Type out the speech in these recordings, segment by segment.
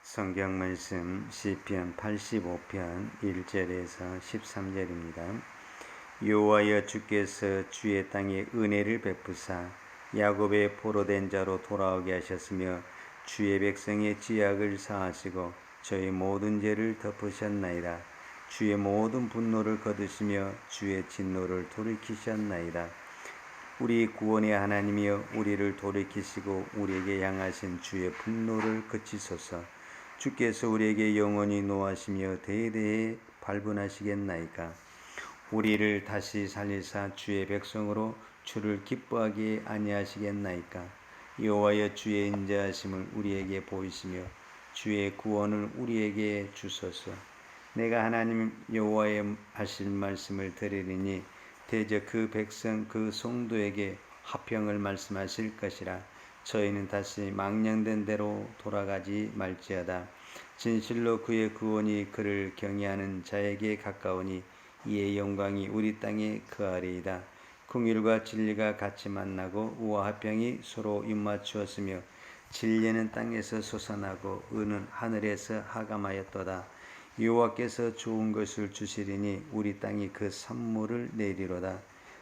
성경 말씀 시편 85편 1절에서 13절입니다. 여호와여 주께서 주의 땅에 은혜를 베푸사 야곱의 포로된 자로 돌아오게 하셨으며 주의 백성의 지약을 사하시고 저희 모든 죄를 덮으셨나이다. 주의 모든 분노를 거두시며 주의 진노를 돌이키셨나이다. 우리 구원의 하나님이여 우리를 돌이키시고 우리에게 향하신 주의 분노를 그치소서. 주께서 우리에게 영원히 노하시며 대대에 발분하시겠나이까. 우리를 다시 살리사 주의 백성으로 주를 기뻐하게 아니하시겠나이까. 여호와여 주의 인자하심을 우리에게 보이시며 주의 구원을 우리에게 주소서. 내가 하나님 여호와의 하실 말씀을 들으리니 대저 그 백성 그 성도에게 화평을 말씀하실 것이라. 저희는 다시 망령된 대로 돌아가지 말지어다. 진실로 그의 구원이 그를 경외하는 자에게 가까우니 이의 영광이 우리 땅에 거하리이다. 긍휼과 진리가 같이 만나고 우와 화평이 서로 입맞추었으며 진리는 땅에서 솟아나고 의는 하늘에서 하감하였도다. 여호와께서 좋은 것을 주시리니 우리 땅이 그 산물을 내리로다.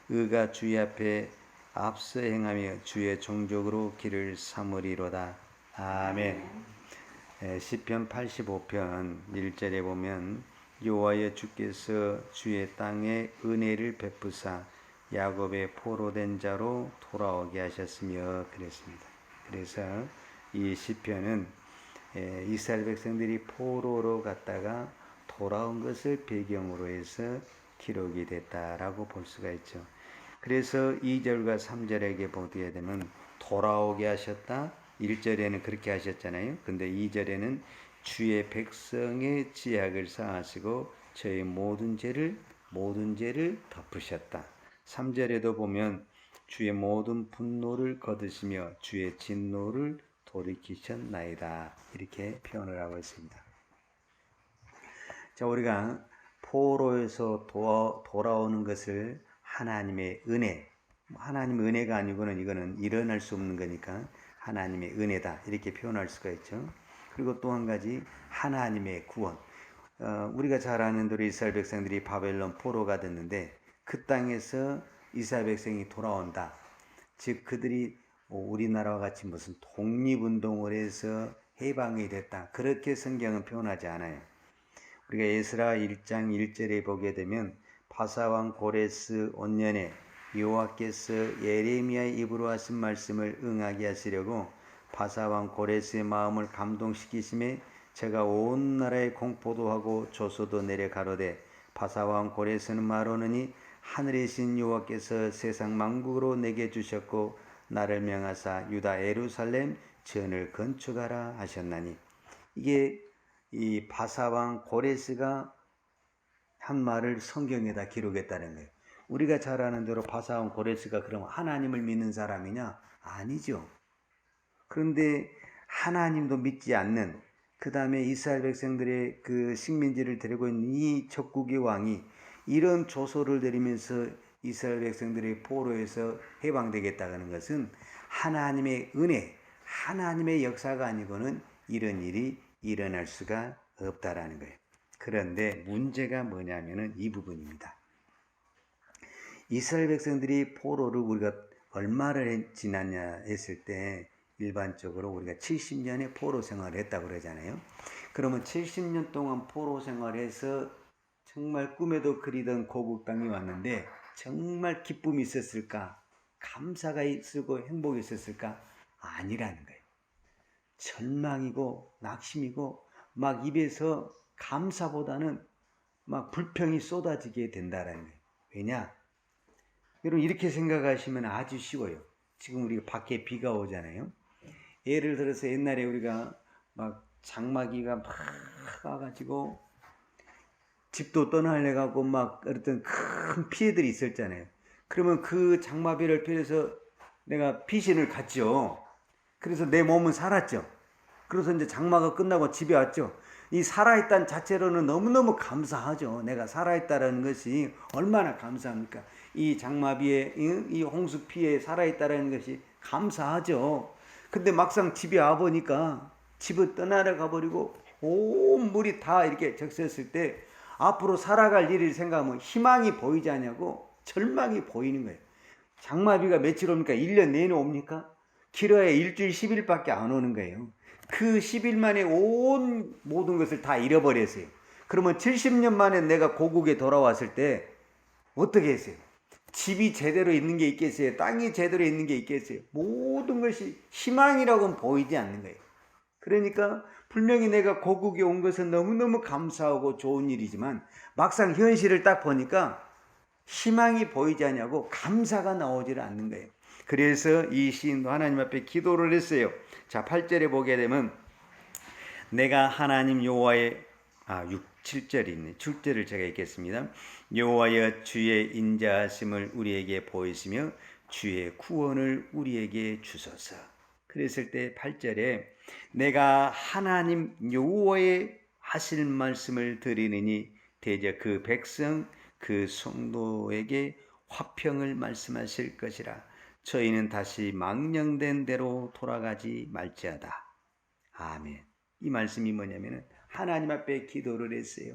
의가 주의 앞에 앞서 행하며 주의 종족으로 길을 삼으리로다. 아멘. 시편 85편 1절에 보면 여호와여 주께서 주의 땅에 은혜를 베푸사 야곱의 포로된 자로 돌아오게 하셨으며 그랬습니다. 그래서 이 시편은 이스라엘 백성들이 포로로 갔다가 돌아온 것을 배경으로 해서 기록이 됐다라고 볼 수가 있죠. 그래서 2절과 3절에게 보게 되면 돌아오게 하셨다. 1절에는 그렇게 하셨잖아요. 근데 2절에는 주의 백성의 지약을 사하시고 저희 모든 죄를 덮으셨다. 3절에도 보면 주의 모든 분노를 거두시며 주의 진노를 돌이키셨나이다. 이렇게 표현을 하고 있습니다. 자, 우리가 포로에서 돌아오는 것을 하나님의 은혜, 하나님의 은혜가 아니고는 이거는 일어날 수 없는 거니까 하나님의 은혜다 이렇게 표현할 수가 있죠. 그리고 또 한 가지 하나님의 구원. 우리가 잘 아는 대로 이스라엘 백성들이 바벨론 포로가 됐는데 그 땅에서 이스라엘 백성이 돌아온다. 즉 그들이 우리나라와 같이 무슨 독립운동을 해서 해방이 됐다. 그렇게 성경은 표현하지 않아요. 우리가 에스라 1장 1절에 보게 되면 바사왕 고레스 온년에 여호와께서 예레미야의 입으로 하신 말씀을 응하게 하시려고 바사왕 고레스의 마음을 감동시키심에 제가 온 나라에 공포도 하고 조소도 내려 가로되 바사왕 고레스는 말하느니 하늘의 신 여호와께서 세상 만국으로 내게 주셨고 나를 명하사 유다 예루살렘 전을 건축하라 하셨나니. 이게 이 바사왕 고레스가 한 말을 성경에다 기록했다는 거예요. 우리가 잘 아는 대로 바사왕 고레스가 그럼 하나님을 믿는 사람이냐? 아니죠. 그런데 하나님도 믿지 않는, 그 다음에 이스라엘 백성들의 그 식민지를 데리고 있는 이 적국의 왕이 이런 조소를 내리면서 이스라엘 백성들의 포로에서 해방되겠다는 것은 하나님의 은혜, 하나님의 역사가 아니고는 이런 일이 일어날 수가 없다라는 거예요. 그런데 문제가 뭐냐면은 이 부분입니다. 이스라엘 백성들이 포로를 우리가 얼마를 지났냐 했을 때 일반적으로 우리가 70년의 포로 생활을 했다고 그러잖아요. 그러면 70년 동안 포로 생활해서 정말 꿈에도 그리던 고국 땅이 왔는데 정말 기쁨이 있었을까? 감사가 있었고 행복이 있었을까? 아니라는 거예요. 절망이고 낙심이고 막 입에서 감사보다는 막 불평이 쏟아지게 된다라는 거예요. 왜냐? 여러분 이렇게 생각하시면 아주 쉬워요. 지금 우리가 밖에 비가 오잖아요. 예를 들어서 옛날에 우리가 막 장마기가 막 와가지고 집도 떠나려고 막 어떤 큰 피해들이 있었잖아요. 그러면 그 장마비를 피해서 내가 피신을 갔죠. 그래서 내 몸은 살았죠. 그래서 이제 장마가 끝나고 집에 왔죠. 이 살아있다는 자체로는 너무너무 감사하죠. 내가 살아있다는 것이 얼마나 감사합니까? 이 장마비에, 이 홍수 피해에 살아있다는 것이 감사하죠. 근데 막상 집에 와보니까 집을 떠나러 가버리고 온 물이 다 이렇게 적셨을 때 앞으로 살아갈 일을 생각하면 희망이 보이지 않냐고 절망이 보이는 거예요. 장마비가 며칠 옵니까? 1년 내내 옵니까? 길어야 일주일 10일밖에 안 오는 거예요. 그 10일 만에 온 모든 것을 다 잃어버렸어요. 그러면 70년 만에 내가 고국에 돌아왔을 때 어떻게 했어요? 집이 제대로 있는 게 있겠어요? 땅이 제대로 있는 게 있겠어요? 모든 것이 희망이라고는 보이지 않는 거예요. 그러니까 분명히 내가 고국에 온 것은 너무너무 감사하고 좋은 일이지만 막상 현실을 딱 보니까 희망이 보이지 않냐고 감사가 나오지를 않는 거예요. 그래서 이 시인도 하나님 앞에 기도를 했어요. 자, 8절에 보게 되면 내가 하나님 여호와의 7절이 있네. 7절을 제가 읽겠습니다. 여호와여 주의 인자하심을 우리에게 보이시며 주의 구원을 우리에게 주소서. 그랬을 때 8절에 내가 하나님 여호와의 하실 말씀을 드리느니 대저 그 백성 그 성도에게 화평을 말씀하실 것이라. 저희는 다시 망령된 대로 돌아가지 말지어다. 아멘. 이 말씀이 뭐냐면 하나님 앞에 기도를 했어요.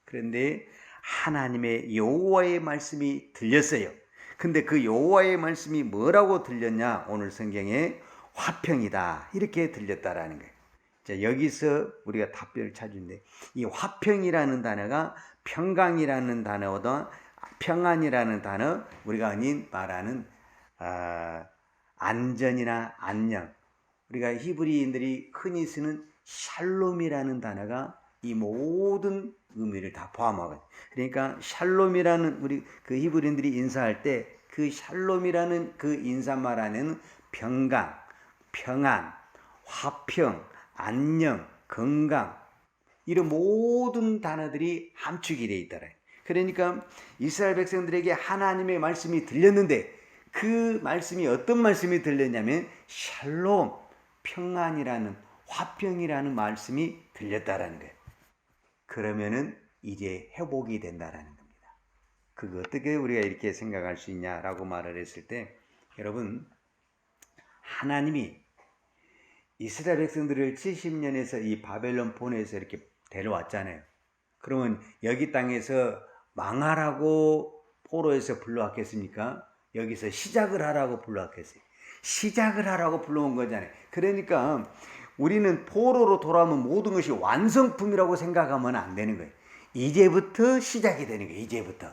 그런데 하나님의 여호와의 말씀이 들렸어요. 근데 그 여호와의 말씀이 뭐라고 들렸냐? 오늘 성경에 화평이다 이렇게 들렸다라는 거예요. 자, 여기서 우리가 답변을 찾는데 이 화평이라는 단어가 평강이라는 단어보다 평안이라는 단어, 우리가 흔히 말하는 안전이나 안녕, 우리가 히브리인들이 흔히 쓰는 샬롬이라는 단어가 이 모든 의미를 다 포함하거든요. 그러니까 샬롬이라는 우리 그 히브리인들이 인사할 때 그 샬롬이라는 그 인사말 안에는 평강, 평안, 화평, 안녕, 건강 이런 모든 단어들이 함축이 되어 있더라. 그러니까 이스라엘 백성들에게 하나님의 말씀이 들렸는데 그 말씀이 어떤 말씀이 들렸냐면 샬롬, 평안이라는 화평이라는 말씀이 들렸다라는 거예요. 그러면은 이제 회복이 된다라는 겁니다. 그거 어떻게 우리가 이렇게 생각할 수 있냐라고 말을 했을 때 여러분 하나님이 이스라엘 백성들을 70년에서 이 바벨론 보내서 이렇게 데려왔잖아요. 그러면 여기 땅에서 망하라고 포로에서 불러왔겠습니까? 여기서 시작을 하라고 불러왔겠어요. 시작을 하라고 불러온 거잖아요. 그러니까 우리는 포로로 돌아오면 모든 것이 완성품이라고 생각하면 안 되는 거예요. 이제부터 시작이 되는 거예요. 이제부터.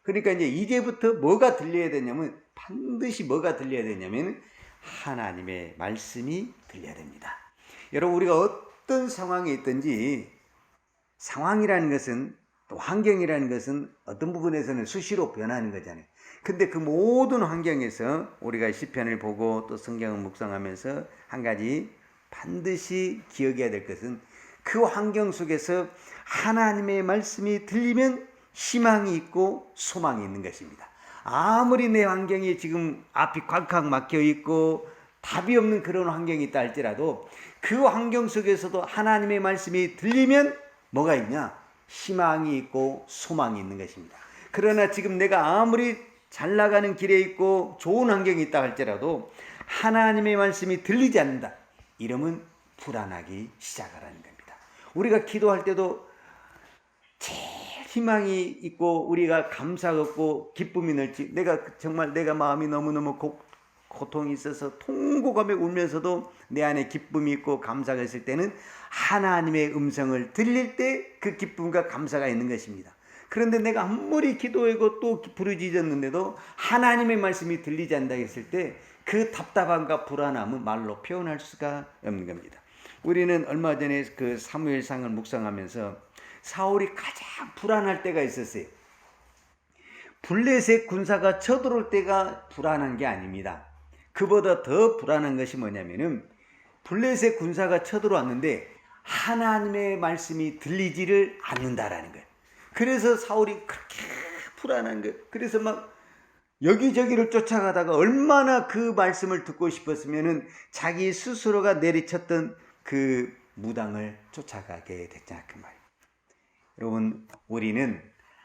그러니까 이제부터 뭐가 들려야 되냐면 반드시 뭐가 들려야 되냐면 하나님의 말씀이 들려야 됩니다. 여러분 우리가 어떤 상황에 있든지 상황이라는 것은 또 환경이라는 것은 어떤 부분에서는 수시로 변하는 거잖아요. 근데 그 모든 환경에서 우리가 시편을 보고 또 성경을 묵상하면서 한 가지 반드시 기억해야 될 것은 그 환경 속에서 하나님의 말씀이 들리면 희망이 있고 소망이 있는 것입니다. 아무리 내 환경이 지금 앞이 꽉꽉 막혀 있고 답이 없는 그런 환경이 있다 할지라도 그 환경 속에서도 하나님의 말씀이 들리면 뭐가 있냐? 희망이 있고 소망이 있는 것입니다. 그러나 지금 내가 아무리 잘 나가는 길에 있고 좋은 환경이 있다 할지라도 하나님의 말씀이 들리지 않는다. 이러면 불안하기 시작하라는 겁니다. 우리가 기도할 때도 제일 희망이 있고 우리가 감사가 없고 기쁨이 넓지 내가 정말 내가 마음이 너무너무 고통이 있어서 통곡하며 울면서도 내 안에 기쁨이 있고 감사가 있을 때는 하나님의 음성을 들릴 때 그 기쁨과 감사가 있는 것입니다. 그런데 내가 아무리 기도하고 또 부르짖었는데도 하나님의 말씀이 들리지 않는다 했을 때 그 답답함과 불안함은 말로 표현할 수가 없는 겁니다. 우리는 얼마 전에 그 사무엘상을 묵상하면서 사울이 가장 불안할 때가 있었어요. 블레셋 군사가 쳐들어올 때가 불안한 게 아닙니다. 그보다 더 불안한 것이 뭐냐면은 블레셋 군사가 쳐들어왔는데 하나님의 말씀이 들리지를 않는다라는 거예요. 그래서 사울이 그렇게 불안한 거예요. 그래서 막 여기저기를 쫓아가다가 얼마나 그 말씀을 듣고 싶었으면은 자기 스스로가 내리쳤던 그 무당을 쫓아가게 됐잖아요. 그 말이에요. 여러분, 우리는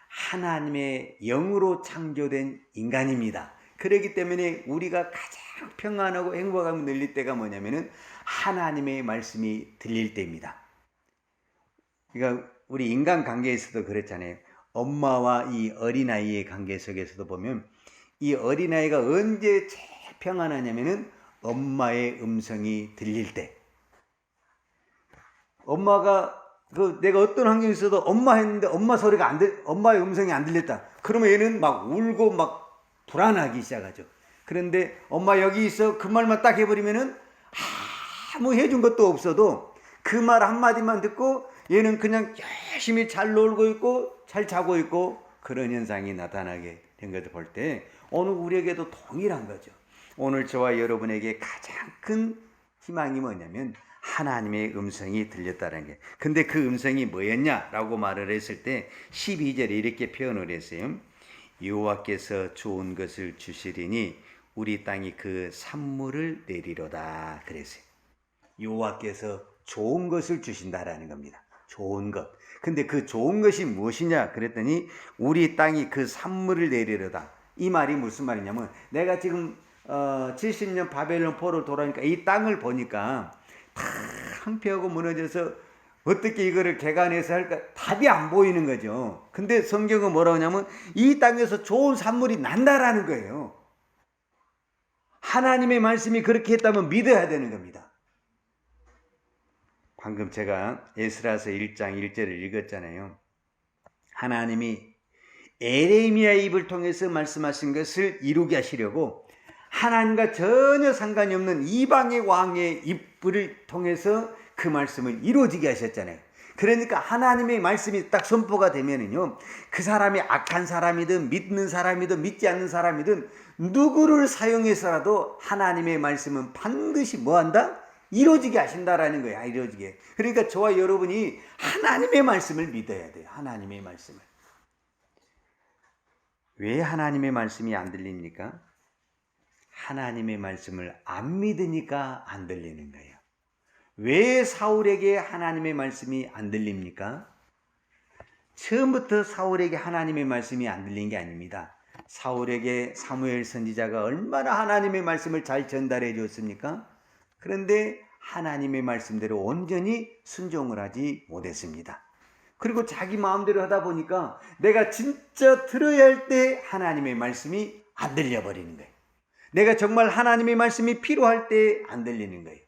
하나님의 영으로 창조된 인간입니다. 그렇기 때문에 우리가 가장 평안하고 행복함을 늘릴 때가 뭐냐면은 하나님의 말씀이 들릴 때입니다. 그러니까 우리 인간 관계에서도 그렇잖아요. 엄마와 이 어린아이의 관계 속에서도 보면 이 어린아이가 언제 제일 평안하냐면은 엄마의 음성이 들릴 때. 엄마가 내가 어떤 환경에 있어도 엄마 했는데 엄마의 음성이 안 들렸다. 그러면 얘는 막 울고 막 불안하기 시작하죠. 그런데 엄마 여기 있어 그 말만 딱 해버리면은 아무 해준 것도 없어도 그 말 한마디만 듣고 얘는 그냥 열심히 잘 놀고 있고 잘 자고 있고 그런 현상이 나타나게 된 것을 볼 때 오늘 우리에게도 동일한 거죠. 오늘 저와 여러분에게 가장 큰 희망이 뭐냐면 하나님의 음성이 들렸다는 게. 근데 그 음성이 뭐였냐라고 말을 했을 때 12절에 이렇게 표현을 했어요. 여호와께서 좋은 것을 주시리니 우리 땅이 그 산물을 내리로다 그랬어요. 여호와께서 좋은 것을 주신다라는 겁니다. 좋은 것. 근데 그 좋은 것이 무엇이냐 그랬더니 우리 땅이 그 산물을 내리로다. 이 말이 무슨 말이냐면 내가 지금 70년 바벨론 포로 돌아오니까 이 땅을 보니까 다 황폐하고 무너져서 어떻게 이거를 개간해서 할까 답이 안 보이는 거죠. 근데 성경은 뭐라고 하냐면 이 땅에서 좋은 산물이 난다라는 거예요. 하나님의 말씀이 그렇게 했다면 믿어야 되는 겁니다. 방금 제가 에스라서 1장 1절을 읽었잖아요. 하나님이 에레미야의 입을 통해서 말씀하신 것을 이루게 하시려고 하나님과 전혀 상관이 없는 이방의 왕의 입을 통해서 그 말씀을 이루어지게 하셨잖아요. 그러니까 하나님의 말씀이 딱 선포가 되면은요, 그 사람이 악한 사람이든 믿는 사람이든 믿지 않는 사람이든 누구를 사용해서라도 하나님의 말씀은 반드시 뭐한다? 이루어지게 하신다라는 거예요. 이루어지게. 그러니까 저와 여러분이 하나님의 말씀을 믿어야 돼요. 하나님의 말씀을. 왜 하나님의 말씀이 안 들립니까? 하나님의 말씀을 안 믿으니까 안 들리는 거예요. 왜 사울에게 하나님의 말씀이 안 들립니까? 처음부터 사울에게 하나님의 말씀이 안 들린 게 아닙니다. 사울에게 사무엘 선지자가 얼마나 하나님의 말씀을 잘 전달해 줬습니까? 그런데 하나님의 말씀대로 온전히 순종을 하지 못했습니다. 그리고 자기 마음대로 하다 보니까 내가 진짜 들어야 할 때 하나님의 말씀이 안 들려버리는 거예요. 내가 정말 하나님의 말씀이 필요할 때 안 들리는 거예요.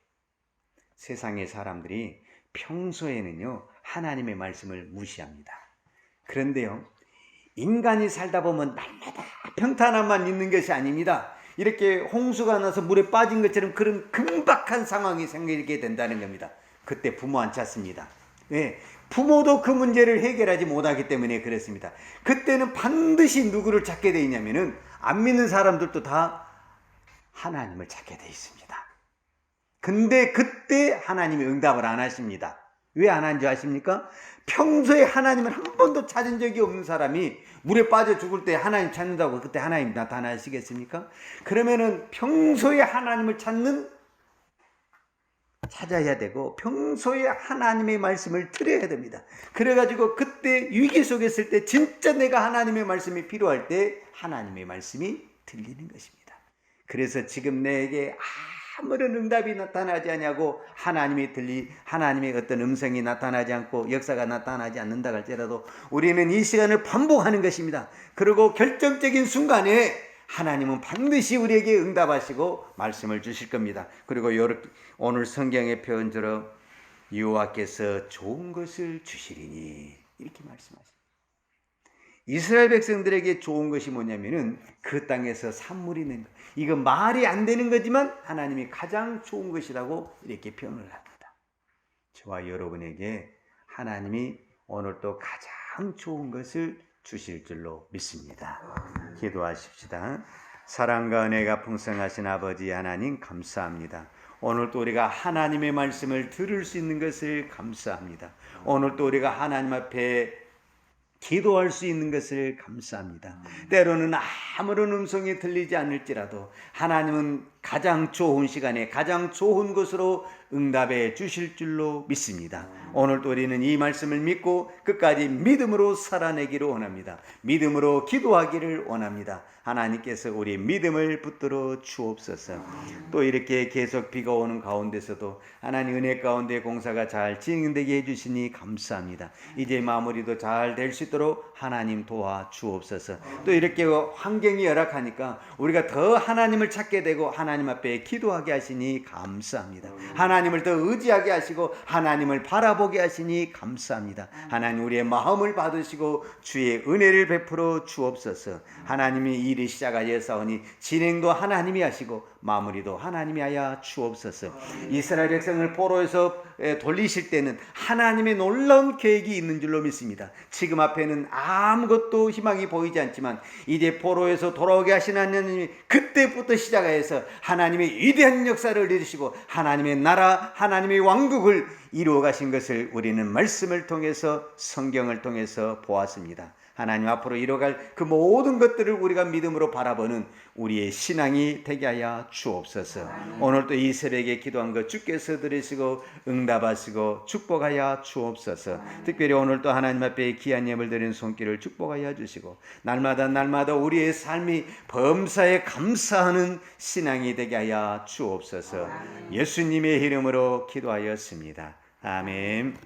세상의 사람들이 평소에는요, 하나님의 말씀을 무시합니다. 그런데요, 인간이 살다 보면 날마다 평탄함만 있는 것이 아닙니다. 이렇게 홍수가 나서 물에 빠진 것처럼 그런 긴박한 상황이 생기게 된다는 겁니다. 그때 부모 안 찾습니다. 왜? 부모도 그 문제를 해결하지 못하기 때문에 그렇습니다. 그때는 반드시 누구를 찾게 되어 있냐면은 안 믿는 사람들도 다 하나님을 찾게 되어 있습니다. 근데 그때 하나님이 응답을 안 하십니다. 왜 안 하는지 아십니까? 평소에 하나님을 한 번도 찾은 적이 없는 사람이 물에 빠져 죽을 때 하나님 찾는다고 그때 하나님 나타나시겠습니까? 그러면은 평소에 하나님을 찾아야 되고 평소에 하나님의 말씀을 들어야 됩니다. 그래가지고 그때 위기 속에 있을 때 진짜 내가 하나님의 말씀이 필요할 때 하나님의 말씀이 들리는 것입니다. 그래서 지금 내게 아무런 응답이 나타나지 않냐고 하나님의 어떤 음성이 나타나지 않고 역사가 나타나지 않는다 할지라도 우리는 이 시간을 반복하는 것입니다. 그리고 결정적인 순간에 하나님은 반드시 우리에게 응답하시고 말씀을 주실 겁니다. 그리고 오늘 성경의 표현처럼 여호와께서 좋은 것을 주시리니 이렇게 말씀하십니다. 이스라엘 백성들에게 좋은 것이 뭐냐면은 그 땅에서 산물이 낸 것. 이거 말이 안 되는 거지만 하나님이 가장 좋은 것이라고 이렇게 표현을 합니다. 저와 여러분에게 하나님이 오늘 또 가장 좋은 것을 주실 줄로 믿습니다. 기도하십시다. 사랑과 은혜가 풍성하신 아버지 하나님 감사합니다. 오늘 또 우리가 하나님의 말씀을 들을 수 있는 것을 감사합니다. 오늘 또 우리가 하나님 앞에 기도할 수 있는 것을 감사합니다. 때로는 아무런 음성이 들리지 않을지라도 하나님은 가장 좋은 시간에 가장 좋은 것으로 응답해 주실 줄로 믿습니다. 오늘도 우리는 이 말씀을 믿고 끝까지 믿음으로 살아내기를 원합니다. 믿음으로 기도하기를 원합니다. 하나님께서 우리 믿음을 붙들어 주옵소서. 또 이렇게 계속 비가 오는 가운데서도 하나님 은혜 가운데 공사가 잘 진행되게 해주시니 감사합니다. 이제 마무리도 잘 될 수 있도록 하나님 도와 주옵소서. 또 이렇게 환경이 열악하니까 우리가 더 하나님을 찾게 되고 하나님 앞에 기도하게 하시니 감사합니다. 하나님을 더 의지하게 하시고 하나님을 바라보게 하시니 감사합니다. 하나님 우리의 마음을 받으시고 주의 은혜를 베풀어 주옵소서. 하나님이 일을 시작하였사오니 진행도 하나님이 하시고 마무리도 하나님이 하여 주옵소서. 이스라엘 백성을 포로에서 돌리실 때는 하나님의 놀라운 계획이 있는 줄로 믿습니다. 지금 앞에는 아무것도 희망이 보이지 않지만 이제 포로에서 돌아오게 하신 하나님이 그때부터 시작해서 하나님의 위대한 역사를 이루시고 하나님의 나라, 하나님의 왕국을 이루어 가신 것을 우리는 말씀을 통해서 성경을 통해서 보았습니다. 하나님 앞으로 이뤄갈 그 모든 것들을 우리가 믿음으로 바라보는 우리의 신앙이 되게 하여 주옵소서. 오늘도 이 새벽에 기도한 것 주께서 들으시고 응답하시고 축복하여 주옵소서. 특별히 오늘도 하나님 앞에 귀한 예물 드리는 손길을 축복하여 주시고 날마다 우리의 삶이 범사에 감사하는 신앙이 되게 하여 주옵소서. 예수님의 이름으로 기도하였습니다. 아멘.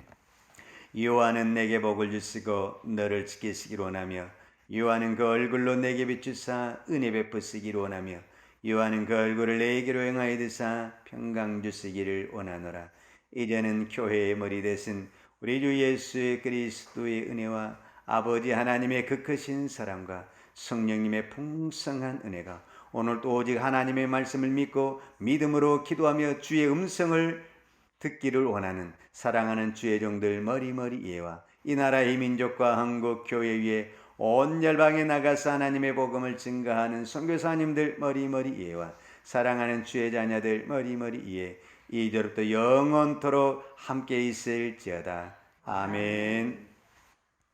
여호와는 내게 복을 주시고 너를 지키시기를 원하며 여호와는 그 얼굴로 내게 비추사 은혜 베푸시기를 원하며 여호와는 그 얼굴을 내게로 행하여 드사 평강 주시기를 원하노라. 이제는 교회의 머리 되신 우리 주 예수 그리스도의 은혜와 아버지 하나님의 그 크신 사랑과 성령님의 풍성한 은혜가 오늘도 오직 하나님의 말씀을 믿고 믿음으로 기도하며 주의 음성을 듣기를 원하는 사랑하는 주의 종들 머리머리 이해와 이 나라의 민족과 한국 교회 위에 온 열방에 나가서 하나님의 복음을 증거하는 선교사님들 머리머리 이해와 사랑하는 주의 자녀들 머리머리 이해 이제부터 영원토록 함께 있을지어다. 아멘.